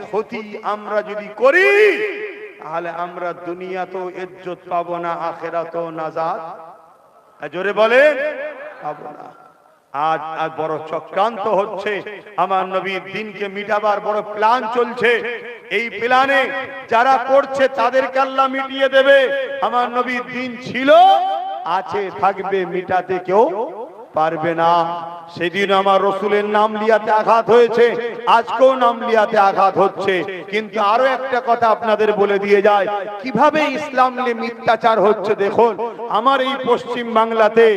ক্ষতি আমরা যদি করি তাহলে আমরা দুনিয়াতেও ইজ্জত পাবো না, আখিরাতেও নাজাত জোরে বলেন পাবো না। আজ বড় চক্রান্ত হচ্ছে, আমার নবীর দিনকে মিটাবার বড় প্ল্যান চলছে। এই প্ল্যানে যারা করছে তাদেরকে আল্লাহ মিটিয়ে দেবে। আমার নবীর দিন ছিল, আছে, থাকবে, মিটাতে কেউ পারবে না। সেদিন আমার রসুলের নাম লিয়াতে আঘাত হয়েছে, আজকেও নাম লিয়াতে আঘাত হচ্ছে। কিন্তু আরো একটা কথা আপনাদের বলে দিয়ে যায়, কিভাবে ইসলাম নিয়ে মিথ্যাচার হচ্ছে। দেখুন, আমার এই পশ্চিম বাংলাতে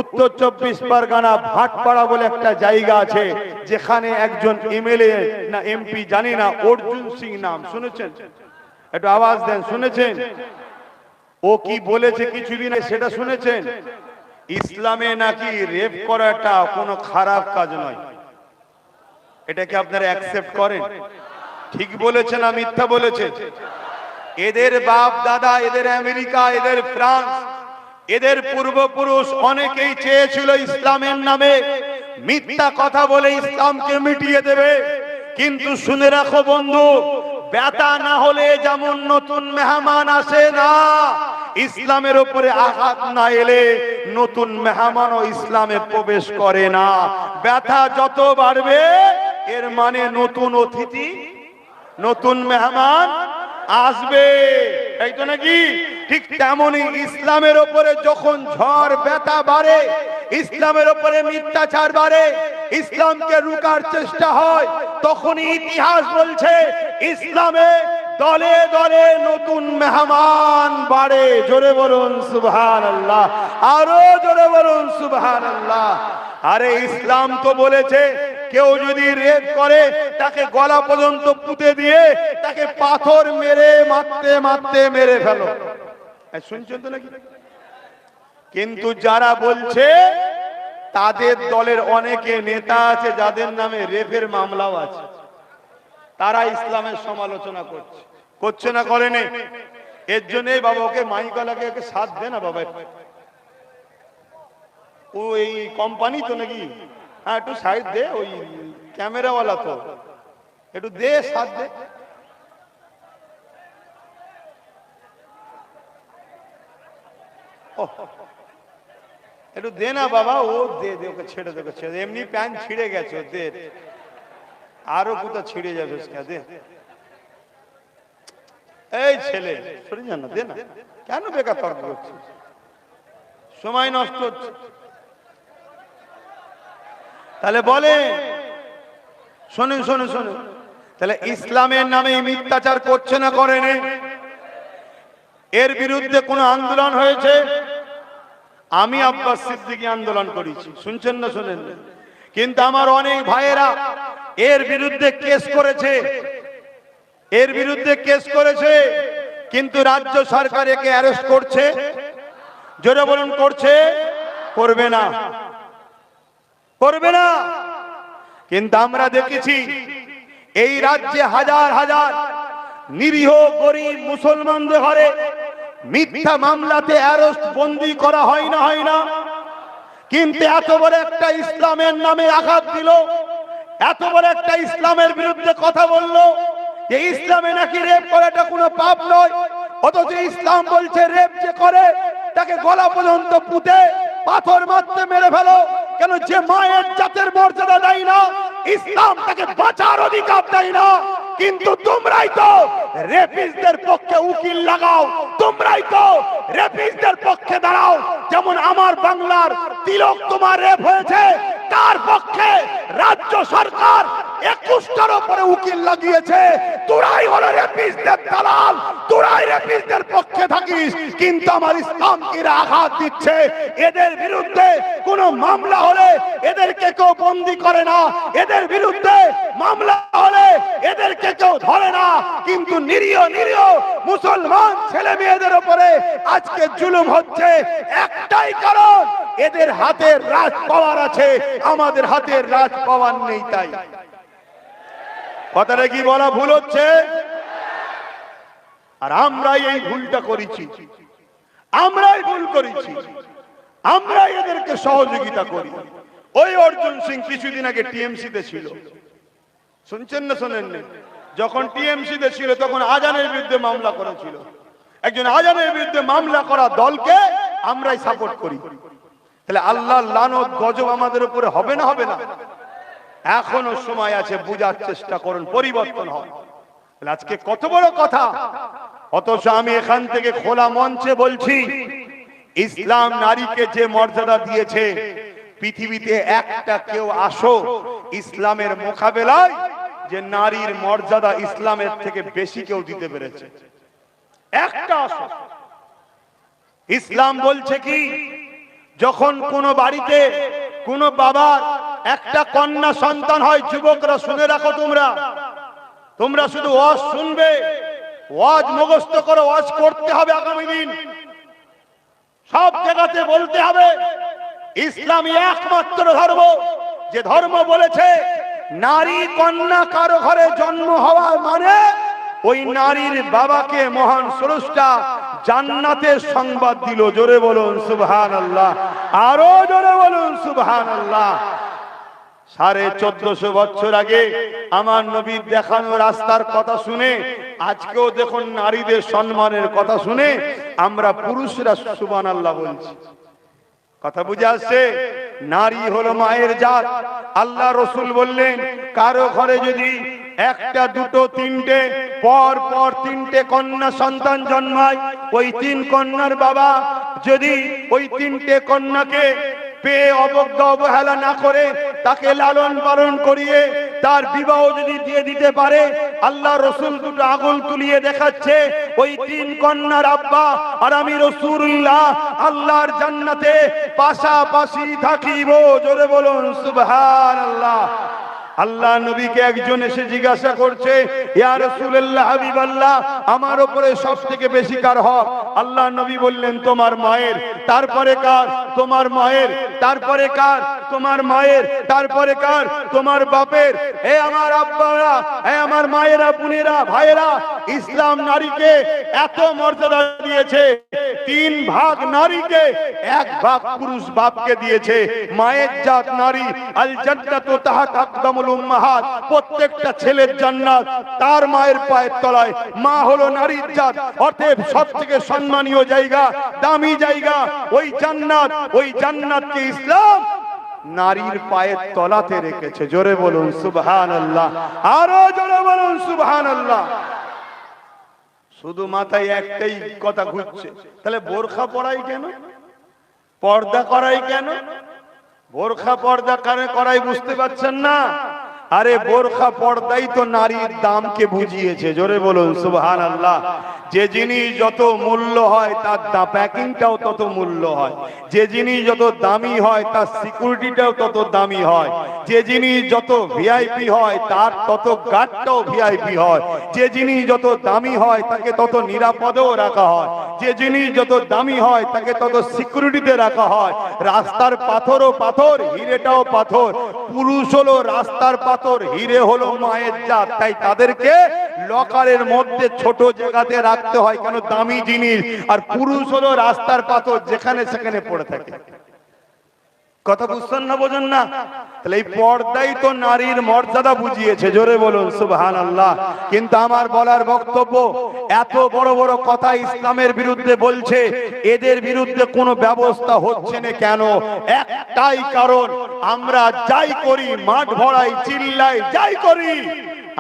উত্তর 24 পরগনা ভাটপাড়া বলে একটা জায়গা আছে, যেখানে একজন এমএলএ না এমপি জানি না, অর্জুন সিং নাম শুনেছেন? একটু আওয়াজ দেন, শুনেছেন? ও কি বলেছে কিছুদিন সেটা শুনেছেন? ইসলামে নাকি রেপ করাটা কোনো খারাপ কাজ নয়। এটাকে আপনারা অ্যাকসেপ্ট করেন? ঠিক বলেছে না মিথ্যা বলেছে? এদের বাপ দাদা, এদের আমেরিকা, এদের ফ্রান্স, এদের পূর্বপুরুষ অনেকেই চেয়েছিল ইসলামের নামে মিথ্যা কথা বলে ইসলামকে মিটিয়ে দেবে। কিন্তু শুনে রাখো বন্ধু, ব্যথা না হলে যেমন নতুন মেহমান আসে না, ইসলামের উপরে আঘাত না এলে নতুন মেহমানও ইসলামে প্রবেশ করে না। ব্যথা যত বাড়বে এর মানে নতুন অতিথি, নতুন মেহমান আসবে, এই তো নাকি? ঠিক তেমনি ইসলামের উপরে যখন ঝড় ব্যথা বাড়ে, ইসলামের উপরে মিথ্যাচার বাড়ে, ইসলামকে রুকার চেষ্টা হয়, তখনই ইতিহাস বলছে ইসলামে দলে দলে নতুন মেহমান বাড়ে। জোরে বলুন সুবহানাল্লাহ, আরো জোরে বলুন সুবহানাল্লাহ। আরে ইসলাম তো বলেছে কেউ যদি রেপ করে তাকে গলা পর্যন্ত পুঁতে দিয়ে তাকে পাথর মেরে মারতে মারতে মেরে ফেলো। শুনছেন তো নাকি? কিন্তু যারা বলছে তাদের দলের অনেকে নেতা আছে যাদের নামে রেপের মামলাও আছে, তারা ইসলামের সমালোচনা করছে। করছে না করেনি? এর জন্যই বাবা ওকে মাইকালাকে সাথ দে না বাবা, ও এই কোম্পানি তো নাকি, হ্যাঁ একটু সাইড দে, ওই ক্যামেরাওয়ালা তো একটু দে, সাথ দে। একটু দে না বাবা, ও দে দে, ওকে ছেড়ে দে, ওকে ছেড়ে দে, এমনি প্যান্ট ছিঁড়ে গেছে, দে, আরো কোথাও ছিঁড়ে যাবে, দে। এই ছেলে সরে যা না, দে না, কেন বেকার তর্ক করছে, সময় নষ্ট হচ্ছে। তাহলে বলে শোনেন শোনেন শোনেন, তাহলে ইসলামের নামে মিথ্যাচার করছে না করেনি? এর বিরুদ্ধে কোন আন্দোলন হয়েছে? আমি আব্বাস সিদ্দিকী আন্দোলন করেছি, শুনছেন না শোনেন? কিন্তু আমার অনেক ভাইয়েরা এর বিরুদ্ধে কেস করেছে, এর বিরুদ্ধে কেস করেছে, কিন্তু রাজ্য সরকার একে অ্যারেস্ট করছে। জোরে বলুন, করছে? করবে না, করবে না। কিন্তু আমরা দেখেছি এই রাজ্যে হাজার হাজার নিরীহ গরিব মুসলমানদের ঘরে মিথ্যা মামলাতে অ্যারেস্ট বন্দী করা হয় না, হয় না? কিন্তু এত বড় একটা ইসলামের নামে আঘাত দিল, এত বড় একটা ইসলামের বিরুদ্ধে কথা বললো যে ইসলামে নাকি রেপ করাটা কোনো পাপ নয়, অথচ ইসলাম বলছে রেপ যে করে তাকে গলা পর্যন্ত পুঁতে পাথর মারতে মেরে ফেলো। কেন? যে মায়ের জাতের মর্যাদা দেয় না, ইসলাম তাকে বাঁচার অধিকার দেয় না। কিন্তু তোমরাই তো রেপিস্টদের পক্ষে উকিল লাগাও, তোমরাই তো রেপিস্টদের পক্ষে দাঁড়াও। যেমন আমার বাংলার তিলক তোমার রেপ হয়েছে, তার পক্ষে রাজ্য সরকার 21টার উপরে উকিল লাগিয়েছে। তোরাই হলো রেপিস্টদের দালাল, তোরাই রেপিস্টদের পক্ষে থাকিস। কিন্তু আমার ইসলামকে আঘাত দিচ্ছে। এদের বিরুদ্ধে কোন মামলা হলে এদেরকে কেউ বন্দী করে না, এদের বিরুদ্ধে মামলা হলে এদেরকে কেউ ধরে না। কিন্তু নিরীহ নিরীহ মুসলমান ছেলে মেয়েদের উপরে আজকে জুলুম হচ্ছে, একটাই কারণ, এদের হাতের রাজ পাওয়ার আছে, আমাদের হাতের রাজ পাওয়ার নেই। তাই কথাটা কি বলা ভুল হচ্ছে? আর আমরাই এই ভুলটা করেছি, আমরাই ভুল করেছি, আমরাই এদেরকে সহযোগিতা করি। ওই অর্জুন সিং কিছুদিন আগে টিএমসি তে ছিল, শুনছেন না শোনেননি? যখন টিএমসিতে ছিল তখন আজানের বিরুদ্ধে মামলা করেছিল। একজন আজানের বিরুদ্ধে মামলা করা দলকে আমরাই সাপোর্ট করি। তাহলে আল্লাহর লানত গজব আমাদের উপরে হবে না হবে না? এখনো সময় আছে, বুঝার চেষ্টা করুন, পরিবর্তন হয়। আজকে কত বড় কথা, অথচ আমি এখান থেকে খোলা মঞ্চে বলছি, ইসলাম নারীকে যে মর্যাদা দিয়েছে, পৃথিবীতে একটা কেউ আসো ইসলামের মোকাবেলায় যে নারীর মর্যাদা ইসলামের থেকে বেশি কেউ দিতে পেরেছে? একটা আসো। ইসলাম বলছে কি, যখন কোন বাড়িতে কোন বাবার একটা কন্যা সন্তান হয়, যুবকরা শুনে রাখো, তোমরা শুধু ওয়াজ শুনবে, ওয়াজ মুখস্থ করো, ওয়াজ করতে হবে। আগামী দিন সব জায়গাতে বলতে হবে, ইসলামই একমাত্র ধর্ম যে ধর্ম বলেছে নারী কন্যা কারো ঘরে জন্ম হওয়া মানে ওই নারীর বাবাকে মহান স্রষ্টা জান্নাতের সংবাদ দিল। জোরে বলুন সুবহানাল্লাহ, আরো জোরে বলুন সুবহানাল্লাহ। 1450 বছর আগে আমার নবীর দেখানো রাস্তার কথা শুনে আজকেও দেখুন নারীদের সম্মানের কথা শুনে আমরা পুরুষরা সুবহানাল্লাহ বলছি। কথা বুঝে আসছে? নারী হলো মায়ের জাত। আল্লাহ রসুল বললেন, কারো ঘরে যদি একটা দুটো তিনটে পর পর তিনটে কন্যা সন্তান জন্মায়, ওই তিন কন্যার বাবা যদি ওই তিনটে কন্যাকে পেয়ে অবজ্ঞা অবহেলা না করে তাকে লালন পালন করিয়ে তার বিবাহ যদি দিয়ে দিতে পারে, আল্লাহ রসুল দুটো আঙুল তুলিয়ে দেখাচ্ছে ওই তিন কন্যার আব্বা আর আমি রাসূলুল্লাহ আল্লাহর জান্নাতে পাশাপাশি থাকিব। জোরে বলুন সুবহানাল্লাহ। আল্লাহ নবীকে একজন এসে জিজ্ঞাসা করছে, ইয়া রাসূলুল্লাহ হাবিবাল্লাহ, আমার উপরে সবথেকে বেশি কার হক? আল্লাহ নবী বললেন, তোমার মায়ের। তারপরে কার? তোমার মায়ের। তারপরে কার? তোমার মায়ের। তারপরে কার? তোমার বাপের। হে আমার আব্বারা, হে আমার মায়েরা, বোনেরা, ভাইয়েরা, ইসলাম নারীকে এত মর্যাদা দিয়েছে, 3 ভাগ নারীকে, 1 ভাগ পুরুষ বাপকে দিয়েছে। মায়ের জাত নারী, আল জান্নাতু তাহতা আকদামুল উম্মাহাত, প্রত্যেকটা ছেলের জান্নাত তার মায়ের পায়ের তলায়। মা হলো নারীর জাত, অতএব সবথেকে সম্মানীয় জায়গা, দামি জায়গা ওই জান্নাত। ওই জান্নাতকে ইসলাম নারীর পায়ের তলাতে রেখেছে। জোরে বলুন সুবহানাল্লাহ, আরো জোরে বলুন সুবহানাল্লাহ। শুধু মাথায় একটাই কথা ঘুরছে, তাহলে বোরখা পরাই কেন, পর্দা করাই কেন? বোরখা পর্দা করাই বুঝতে পারছেন না? আরে বোরখা পর্দাই তো নারীর দামকে বুঝিয়েছে। জোরে বলুন সুবহানাল্লাহ। যে জিনিস যত মূল্য হয় তার প্যাকিংটাও তত মূল্য হয়। যে জিনিস যত দামি হয় তার সিকিউরিটিটাও তত দামি হয়। যে জিনিস যত ভিআইপি হয় তার তত গার্ডটাও ভিআইপি হয়। যে জিনিস যত দামি হয় তাকে তত নিরাপদেও রাখা হয়। যে জিনিস যত দামি হয় তাকে তত সিকিউরিটিতে রাখা হয়। রাস্তার পাথরও পাথর, হিরেটাও পাথর। পুরুষ হলো রাস্তার পাথর, হিরে হলো মায়ের জাত। তাই তাদেরকে লকারের মধ্যে ছোট জায়গাতে রাখতে হয়, কেন? দামি জিনিস। আর পুরুষ হলো রাস্তার পাথর, যেখানে সেখানে পড়ে থাকে। কথা বুঝছেন না, বোঝেন না? তাহলে এই পর্দাই তো নারীর মর্যাদা বুঝিয়েছে। জোরে বলুন সুবহানাল্লাহ। কিন্তু আমার বলার বক্তব্য, এত বড় বড় কথা ইসলামের বিরুদ্ধে বলছে, এদের বিরুদ্ধে কোনো ব্যবস্থা হচ্ছে না কেন? একটাই কারণ, আমরা যাই করি, মাঠ ভরাই, চিল্লাই, যাই করি,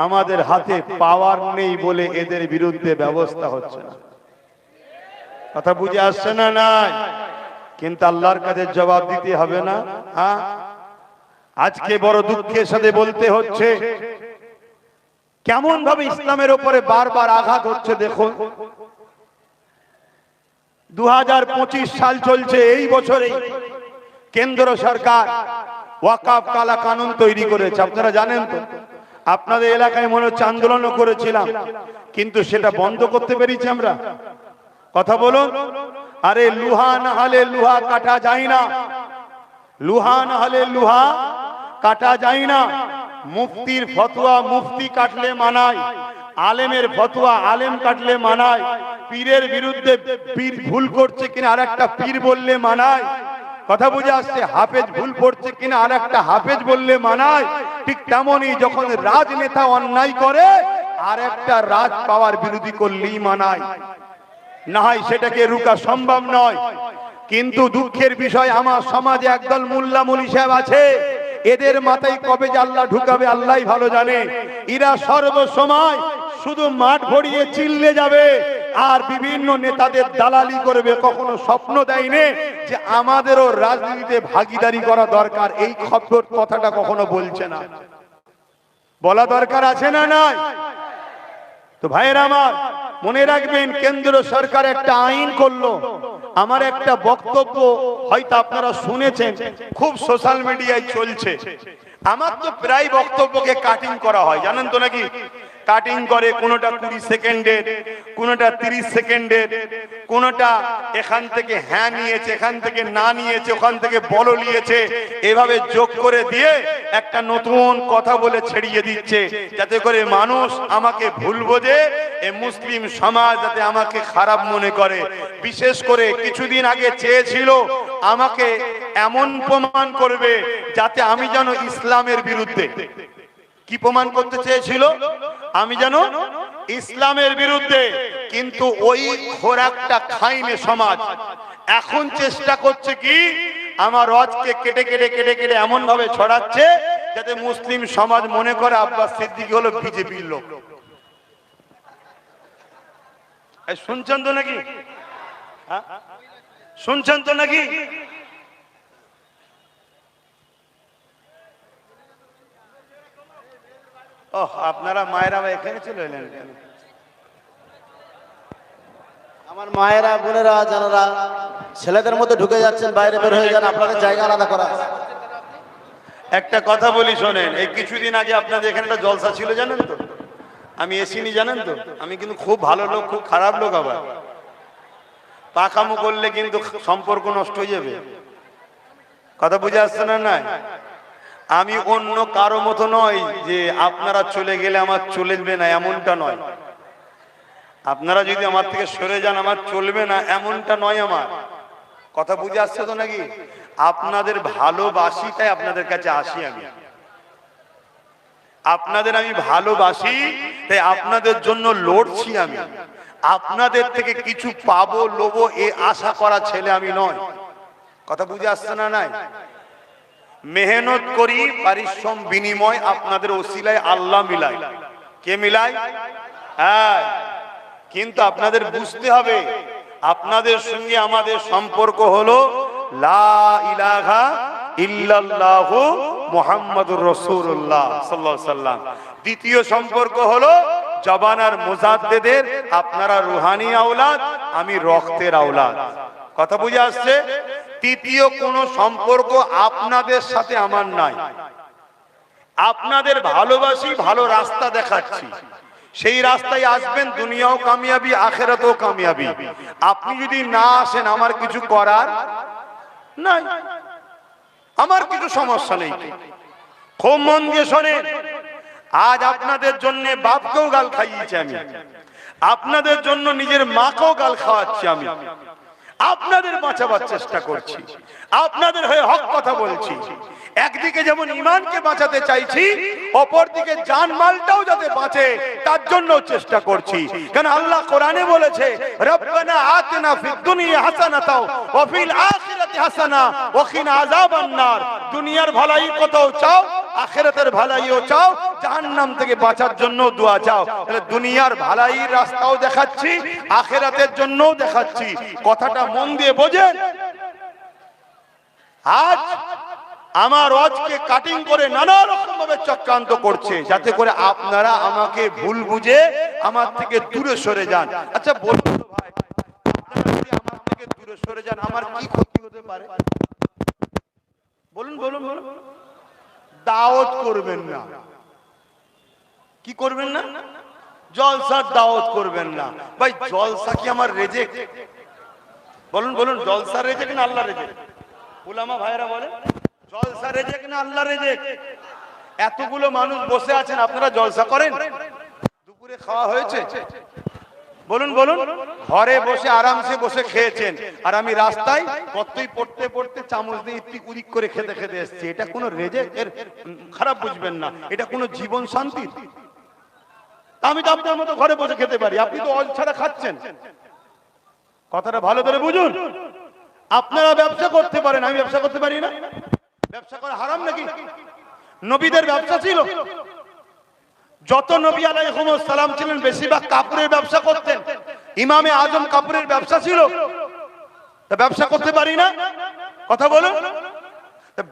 আমাদের হাতে পাওয়ার নেই বলে এদের বিরুদ্ধে ব্যবস্থা হচ্ছে না। কথা বুঝে আসছে না? নাই? কিন্তু আল্লাহর কাছে জবাব দিতে হবে না? হ্যাঁ, আজকে বড় দুঃখের সাথে বলতে হচ্ছে, কেমন ভাবে ইসলামের উপরে বারবার আঘাত হচ্ছে। দেখুন, 2025 সাল চলছে, এই বছরেই কেন্দ্র সরকার ওয়াকফ কালা কানুন তৈরি করেছে। আপনারা জানেন তো? আপনাদের এলাকায় মনে হচ্ছে আন্দোলনও করেছিলাম, কিন্তু সেটা বন্ধ করতে পেরেছি আমরা। কথা বলুন। আরে লোহা না হলে লোহা কাটা যায় না, লোহা না হলে লোহা কাটা যায় না। মুফতির ফতোয়া মুফতি কাটলে মানায়, আলেমের ফতোয়া আলেম কাটলে মানায়। পীরের বিরুদ্ধে পীর ভুল করছে কিনা আর একটা পীর বললে মানায়। কথা বুঝে আসছে? হাফেজ ভুল পড়ছে কিনা আর একটা হাফেজ বললে মানায়, ঠিক তেমনই যখন রাজনেতা অন্যায় করে আর একটা রাজ পাওয়ার বিরোধী করলেই মানায়, না হয় সেটাকে রুকা সম্ভব নয়। কিন্তু দুঃখের বিষয় আমার সমাজে একদল মোল্লা মুনি সাহেব আছে, এদের মাথায় কবে যে আল্লাহ ঢুকাবে আল্লাহই ভালো জানে। এরা সর্বসময় শুধু মাঠ ভরিয়ে চিল্লে যাবে আর বিভিন্ন নেতাদের দালালি করবে, কখনো স্বপ্ন দেয়নি যে আমাদেরও রাজনীতিতে ভাগিদারি করা দরকার। এই খবর কথাটা কখনো বলছে না, বলা দরকার আছে না নাই? তো ভাইয়েরা আমার মনে রাখবেন, কেন্দ্র সরকার একটা আইন করলো। আমার একটা বক্তব্য হয়তো আপনারা শুনেছেন, খুব সোশ্যাল মিডিয়ায় চলছে। আমার তো প্রায় বক্তব্যকে কাটিং করা হয়, জানেন তো নাকি? কাটিং করে, কোনটা 20 সেকেন্ডের, কোনটা 30 সেকেন্ডের, কোনটা এখান থেকে হ্যাঁ নিয়েছে, এখান থেকে না নিয়েছে, ওখান থেকে বলো নিয়েছে, এভাবে যোগ করে দিয়ে একটা নতুন কথা বলে ছড়িয়ে দিচ্ছে, যাতে করে মানুষ আমাকে ভুল বোঝে, এ মুসলিম সমাজ যাতে আমাকে খারাপ মনে করে। বিশেষ করে কিছুদিন আগে চেয়েছিল আমাকে এমন প্রমাণ করবে যাতে আমি যেন ইসলামের বিরুদ্ধে। কি প্রমাণ করতে চেয়েছিল? আমি যেন ইসলামের বিরুদ্ধে। কিন্তু ওই খোরাকটা খাইনে সমাজ। এখন চেষ্টা করছে কি, আমার ওয়াজকে কেটে কেটে কেটে কেটে এমন ভাবে ছড়াচ্ছে যাতে মুসলিম সমাজ মনে করে আব্বাস সিদ্দিকী হলো বিজেপির লোক। শুনছেন তো নাকি? শুনছেন তো নাকি? আপনারা মায়েরা এখানে চলে এলেন কেন? আমার মায়েরা বোনেরা যারা ছেলেদের মধ্যে ঢুকে যাচ্ছেন, বাইরে বের হয়ে যান, আপনাদের জায়গা আলাদা করা। একটা কথা বলি শোনেন, এই কিছুদিন আগে আপনাদের এখানে একটা জলসা ছিল, জানেন তো? আমি এসিনি, জানেন তো? আমি কিন্তু খুব ভালো লোক, খুব খারাপ লোক। আবার পাকামো করলে কিন্তু সম্পর্ক নষ্ট হয়ে যাবে। কথা বুঝে আসছে না? নাই, আমি অন্য কারো মতো নয় যে আপনারা চলে গেলে আমার চলবে না, এমনটা নয়। আপনারা যদি আমার থেকে সরে যান আমার চলবে না, এমনটা নয় আমার। কথা বুঝে আসছে তো নাকি? আপনাদের ভালোবাসি তাই আপনাদের কাছে আসি। আমি আপনাদের আমি ভালোবাসি তাই আপনাদের জন্য লড়ছি। আমি আপনাদের থেকে কিছু পাবো লোবো এ আশা করা ছেলে আমি নয়। কথা বুঝে আসছে না? নাই, মেহনত করি, পরিশ্রম বিনিময় আপনাদের ওসিলায় আল্লাহ মিলায়। কে মিলায়? হ্যাঁ, কিন্তু আপনাদের বুঝতে হবে আপনাদের সঙ্গে আমাদের সম্পর্ক হলো লা ইলাহা ইল্লাল্লাহু মুহাম্মাদুর রাসূলুল্লাহ সাল্লাল্লাহু আলাইহি ওয়াসাল্লাম। দ্বিতীয় সম্পর্ক হলো জবানার মুজাদ্দিদের, আপনারা রুহানি আওলাদ, আমি রক্তের আওলাদ। কথা বুঝে আসছে? তৃতীয় কোন সম্পর্ক আপনাদের সাথে আমার নাই। আপনাদের ভালোবাসি, ভালো রাস্তা দেখাচ্ছি, সেই রাস্তায় আসবেন, দুনিয়াও কামিয়াবি, আখিরাতেও কামিয়াবি। আপনি যদি না আসেন আমার কিছু করার নাই, আমার কিছু সমস্যা নেই। খুব মন দিয়ে শোনেন, আজ আপনাদের জন্য বাপকেও গাল খাইয়েছি আমি, আপনাদের জন্য নিজের মাকেও গাল খাওয়াচ্ছি আমি, আপনাদের বাঁচাবার চেষ্টা করছি, আপনাদের হয়ে হক কথা বলছি। একদিকে যেমন ঈমানকে বাঁচাতে চাইছি, অপরদিকে জানমালটাও যাতে বাঁচে তার জন্য চেষ্টা করছি। কারণ আল্লাহ কোরআনে বলেছে, রব্বানা আতিনা ফিদ দুনিয়া হাসানাতাও ওয়া ফিল আখিরাতি হাসানা ওয়া কিনা আযাবান নার। দুনিয়ার ভালাই কোথাও চাও, আখিরাতের ভালাইও চাও, জাহান্নাম থেকে বাঁচার জন্য দোয়া চাও। তাহলে দুনিয়ার ভালাইয়ের রাস্তাও দেখাচ্ছি, আখিরাতের জন্যও দেখাচ্ছি। কথাটা মন দিয়ে বোঝেন। আজ আমার ওয়াজকে কাটিং করে নানা রকম ভাবে চক্রান্ত করছে যাতে করে আপনারা আমাকে ভুল বুঝে আমার থেকে দূরে সরে যান। আচ্ছা বলুন তো ভাই, আপনারা যদি আমার থেকে দূরে সরে যান আমার কি ক্ষতি হতে পারে? বলুন বলুন বলুন। দাওয়াত করবেন না। কি করবেন না? জলসার দাওয়াত করবেন না। ভাই জলসা কি আমার রেজেক্ট? বলুন বলুন, জলসা রেজেক্ট না আল্লাহ রেজেক্ট? উলামা ভাইরা বলেন, জলসা রেজেক্ট না আল্লাহ রেজেক্ট? এতগুলো মানুষ বসে আছেন, আপনারা জলসা করেন? দুপুরে খাওয়া হয়েছে? বলুন বলুন, ঘরে বসে আরামসে বসে খেয়েছেন, আর আমি রাস্তায় কতই পড়তে পড়তে চামচ দিয়ে ইত্তিক উদিক করে খেতে খেতে এসেছি। এটা কোনো রেজে এর খারাপ বুঝবেন না, এটা কোনো জীবন শান্তি। আমি তো আপনার মতো ঘরে বসে খেতে পারি, আপনি তো অল ছাড়া খাচ্ছেন। কথাটা ভালো করে বুঝুন। আপনারা ব্যবসা করতে পারেন, আমি ব্যবসা করতে পারি না। ব্যবসা করা হারাম নাকি? নবীদের ব্যবসা ছিল, যত নবী আলাইহিস সালাম ছিলেন বেশিরভাগ কাপড়ের ব্যবসা করতেন। ইমামে আজম কাপড়ের ব্যবসা ছিল, তা ব্যবসা করতে পারি না? কথা বলুন।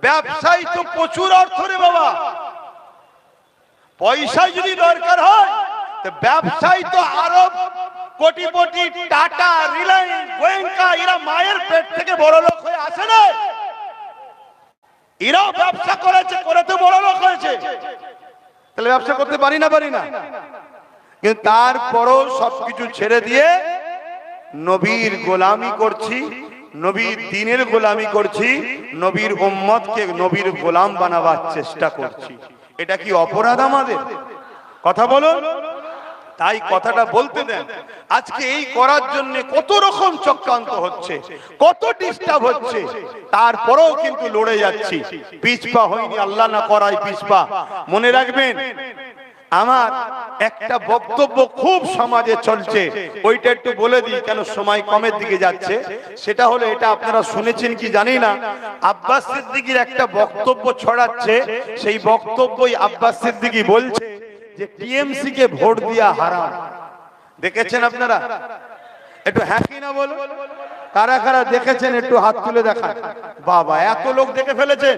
ব্যবসায় তো প্রচুর অর্থ রে বাবা, পয়সা যদি দরকার হয় তো ব্যবসায় তো আরব কোটিপতি, টাটা, রিলায়েন্স, গোয়েঙ্কা, এরা মায়ের পেট থেকে বড় লোক হয়ে আসে না? এরাও ব্যবসা করেছে, করে তো বড় লোক হয়েছে। তাহলে ব্যবসা করতে পারি না? পারি না। কিন্তু তারপরও সবকিছু ছেড়ে দিয়ে নবীর গোলামি করছি, নবীর দ্বীনের গোলামি করছি, নবীর উম্মতকে নবীর গোলাম বানাবার চেষ্টা করছি। এটা কি অপরাধ আমাদের? কথা বলুন। তাই কথাটা বলতে দেন। আজকে এই করার জন্য কত রকম চক্রান্ত হচ্ছে, কত ডিস্টার্ব হচ্ছে, তারপরেও কিন্তু লড়ে যাচ্ছি। পিছপা হয়নি, আল্লাহ না করাই পিছপা। মনে রাখবেন, আমার একটা বক্তব্য খুব সমাজে চলছে, ওইটা একটু বলে দিই, কেন সময় কমের দিকে যাচ্ছে। সেটা হলো, এটা আপনারা শুনেছেন কি জানি না, আব্বাস সিদ্দিকীর একটা বক্তব্য ছড়াচ্ছে। সেই বক্তব্যই আব্বাস সিদ্দিকী বলছে যে টিএমসি কে ভোট দিয়া হারাম। দেখেছেন আপনারা? একটু হ্যাঁ কি না বলুন। কারা কারা দেখেছেন একটু হাত তুলে দেখান। বাবা, এত লোক দেখে ফেলেছেন।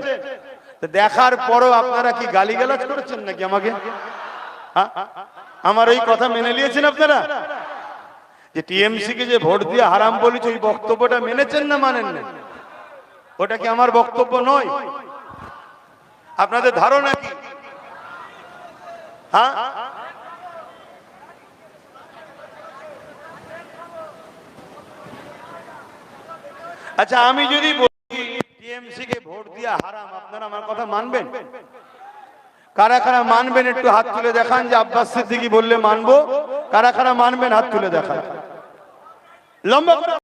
দেখার পরও আপনারা কি গালিগালাজ করেছেন নাকি আমাকে? আমার এই কথা মেনে নিয়েছেন আপনারা? যে টিএমসি কে যে ভোট দিয়ে হারাম বলেছে, ওই বক্তব্যটা মেনেছেন না মানেন না? ওটা কি আমার বক্তব্য নয়? আপনাদের ধারণা কি? হ্যাঁ, আচ্ছা, আমি যদি বলি টিএমসি কে ভোট দিয়ে হারাম, আপনারা আমার কথা মানবেন? কারা কারা মানবেন একটু হাত তুলে দেখান। যে আব্বাস সিদ্দিকী বললে মানবো, কারা কারা মানবেন হাত তুলে দেখান। লম্বা করে